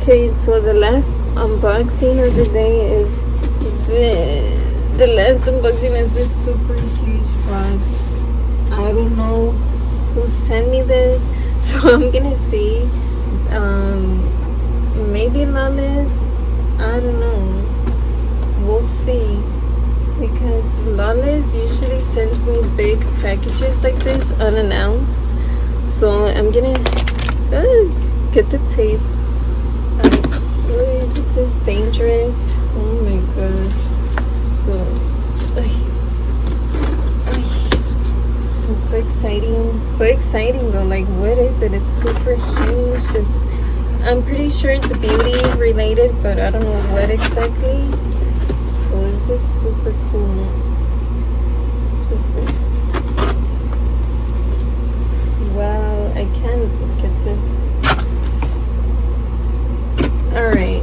Okay, so the last unboxing of the day is the last unboxing is this super huge box. I don't know who sent me this, so I'm gonna see. Maybe Lawless. I don't know. We'll see. Because Lawless usually sends me big packages like this unannounced. So I'm gonna get the tape. This is dangerous. Oh my gosh. So, it's so exciting. So exciting though. Like, what is it? It's super huge. I'm pretty sure it's beauty related, but I don't know what exactly. So this is super cool. Super. Wow, I can't get this. Alright.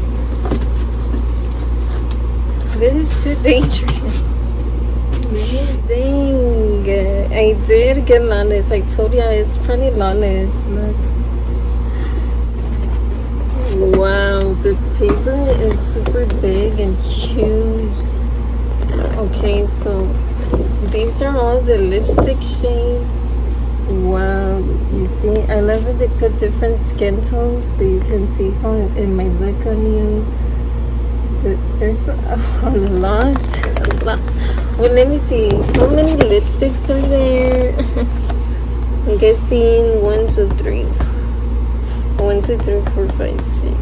This is too dangerous. Dang. I did get Lawless. I told you it's probably Lawless. Look. Wow, the paper is super big and huge. Okay, so these are all the lipstick shades. Wow, you see, I love it. They put different skin tones so you can see how it might look on you. There's a lot. Well, let me see. How many lipsticks are there? I'm guessing 1, 2, 3. 1, 2, 3, 4, 5, 6.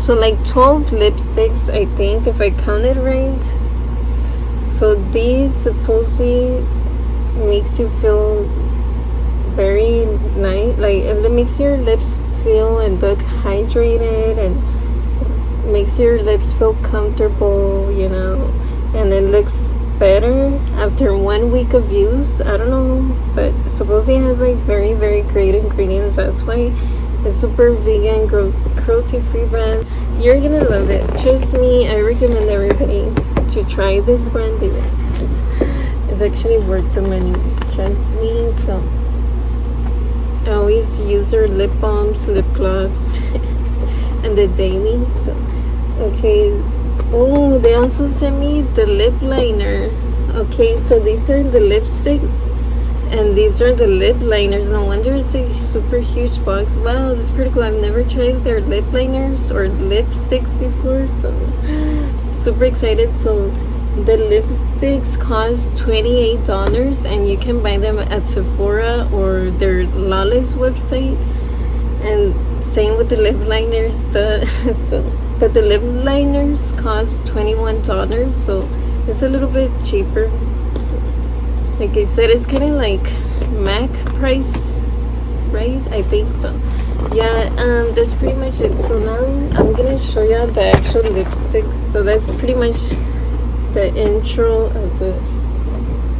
So like 12 lipsticks, I think, if I counted right. So these supposedly makes you feel very nice, like it makes your lips feel and look hydrated and makes your lips feel comfortable, you know, and it looks better after 1 week of use. I don't know, but supposedly it has like very great ingredients. That's why it's super vegan, cruelty free brand. You're gonna love it, trust me. I recommend everybody to try this brand because it's actually worth the money, trust me. So I always use their lip balms, lip gloss and the daily. So okay. Oh, they also sent me the lip liner. Okay, so these are the lipsticks and these are the lip liners. No wonder it's a super huge box. Wow, that's pretty cool. I've never tried their lip liners or lipsticks before, so super excited. So the lipsticks cost $28 and you can buy them at Sephora or their Lawless website, and same with the lip liners. But the lip liners cost $21, so it's a little bit cheaper. So, like I said, it's kind of like MAC price, right? I think so. Yeah, that's pretty much it. So now I'm gonna show you the actual lipsticks. So that's pretty much the intro of the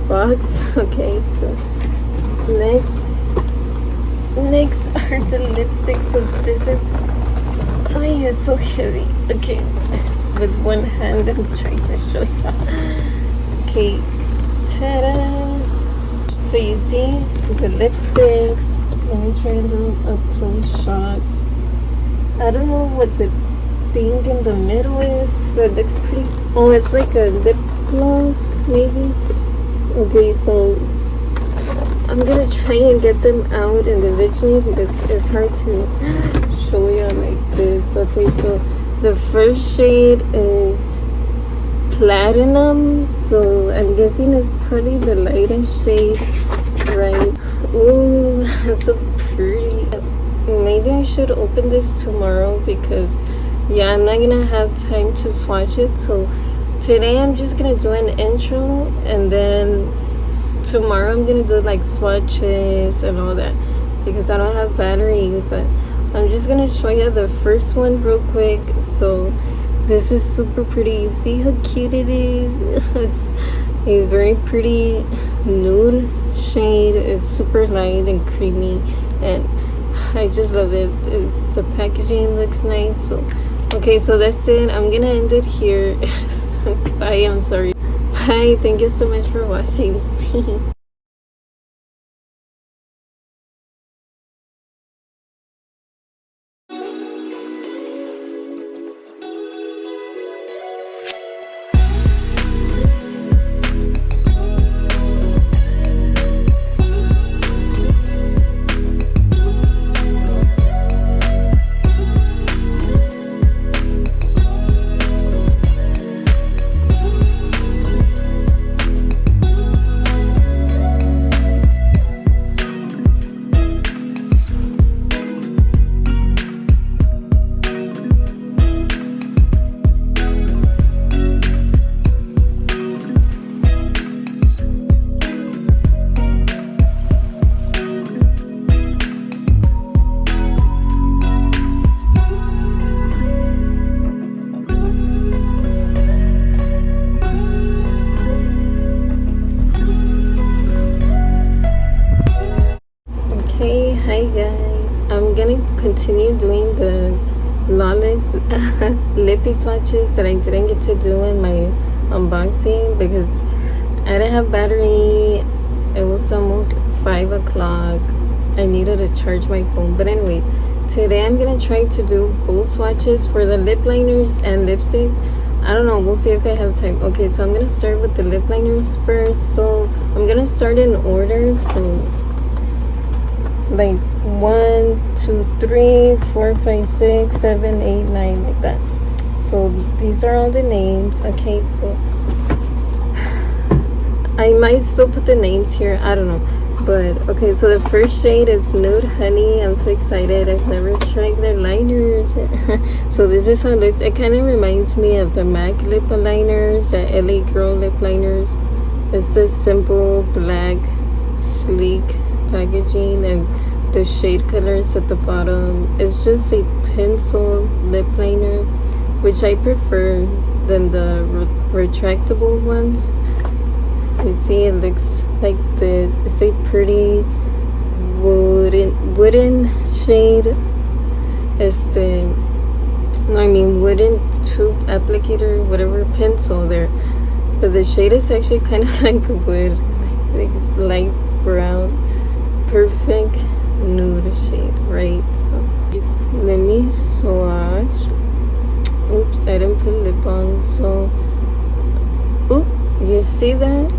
box. Okay, so next are the lipsticks. So this is, oh yeah, it's so heavy. Okay, with one hand I'm trying to show you. Okay, ta-da! So you see the lipsticks. Let me try to do a close shot. I don't know what the thing in the middle is, but it looks pretty. Oh, it's like a lip gloss, maybe. Okay, so I'm gonna try and get them out individually because it's hard to show you like this. Okay, so the first shade is Platinum, so I'm guessing it's probably the lightest shade, right? Ooh, that's so pretty. Maybe I should open this tomorrow because yeah, I'm not gonna have time to swatch it. So today I'm just gonna do an intro, and then tomorrow I'm gonna do like swatches and all that because I don't have batteries. But I'm just gonna show you the first one real quick. So this is super pretty. You see how cute it is? It's a very pretty nude shade. It's super light and creamy, and I just love it. The packaging looks nice. So okay, so that's it. I'm gonna end it here. Bye. I'm sorry. Bye. Thank you so much for watching. continue doing the Lawless lippy swatches that I didn't get to do in my unboxing because I didn't have battery. It was almost 5 o'clock. I needed to charge my phone. But anyway, today I'm gonna try to do both swatches for the lip liners and lipsticks. I don't know, we'll see if I have time. Okay, so I'm gonna start with the lip liners first. So I'm gonna start in order. So like 1, 2, 3, 4, 5, 6, 7, 8, 9, like that. So these are all the names. Okay, so I might still put the names here, I don't know. But okay, so the first shade is Nude Honey. I'm so excited. I've never tried their liners. So this is how it looks. It kind of reminds me of the MAC lip liners, the LA Girl lip liners. It's this simple black sleek packaging, and the shade colors at the bottom. It's just a pencil lip liner, which I prefer than the retractable ones. You see, it looks like this. It's a pretty wooden shade. It's the wooden tube applicator, whatever, pencil there. But the shade is actually kind of like wood. Like it's light brown, perfect nude shade, right? So let me swatch. Oops, I didn't put lip on. So, oop, you see that?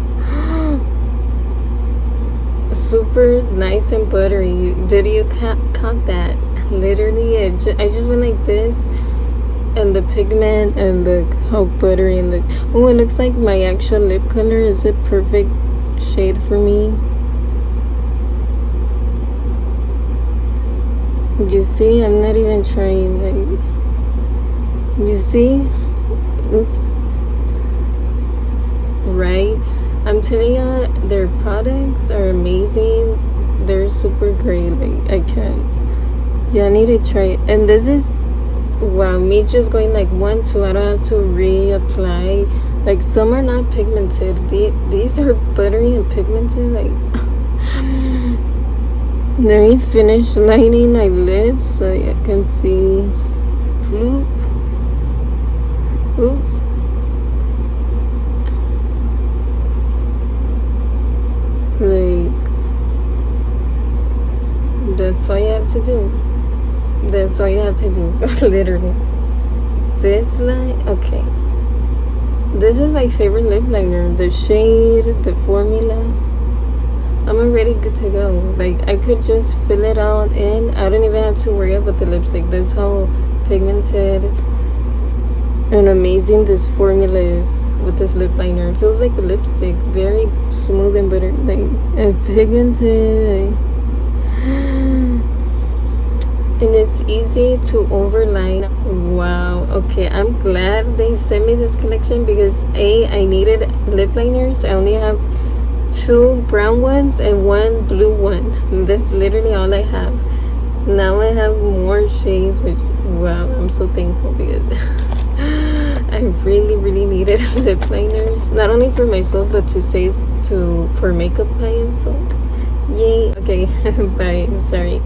Super nice and buttery. Did you caught that? Literally, I just went like this, and the pigment and the how buttery and the oh, it looks like my actual lip color is a perfect shade for me. You see, I'm not even trying. Like, you see? Oops. Right? I'm telling you, their products are amazing. They're super great. Like, I can't. Yeah, I need to try it. And this is, wow, me just going like 1, 2. I don't have to reapply. Like, some are not pigmented. These are buttery and pigmented. Like, let me finish lining my lids so you can see. Bloop. Oops. Like, that's all you have to do. That's all you have to do. Literally. This line, okay. This is my favorite lip liner. The shade, the formula. I'm already good to go. Like, I could just fill it all in. I don't even have to worry about the lipstick. That's how pigmented and amazing this formula is with this lip liner. It feels like a lipstick, very smooth and buttery, like, and pigmented, like, and it's easy to overline. Wow. Okay, I'm glad they sent me this collection because I needed lip liners. I only have 2 brown ones and 1 blue one. That's literally all I have. Now I have more shades, which, wow, I'm so thankful because I really needed lip liners, not only for myself but to save for makeup clients. So yay. Okay. Bye, sorry.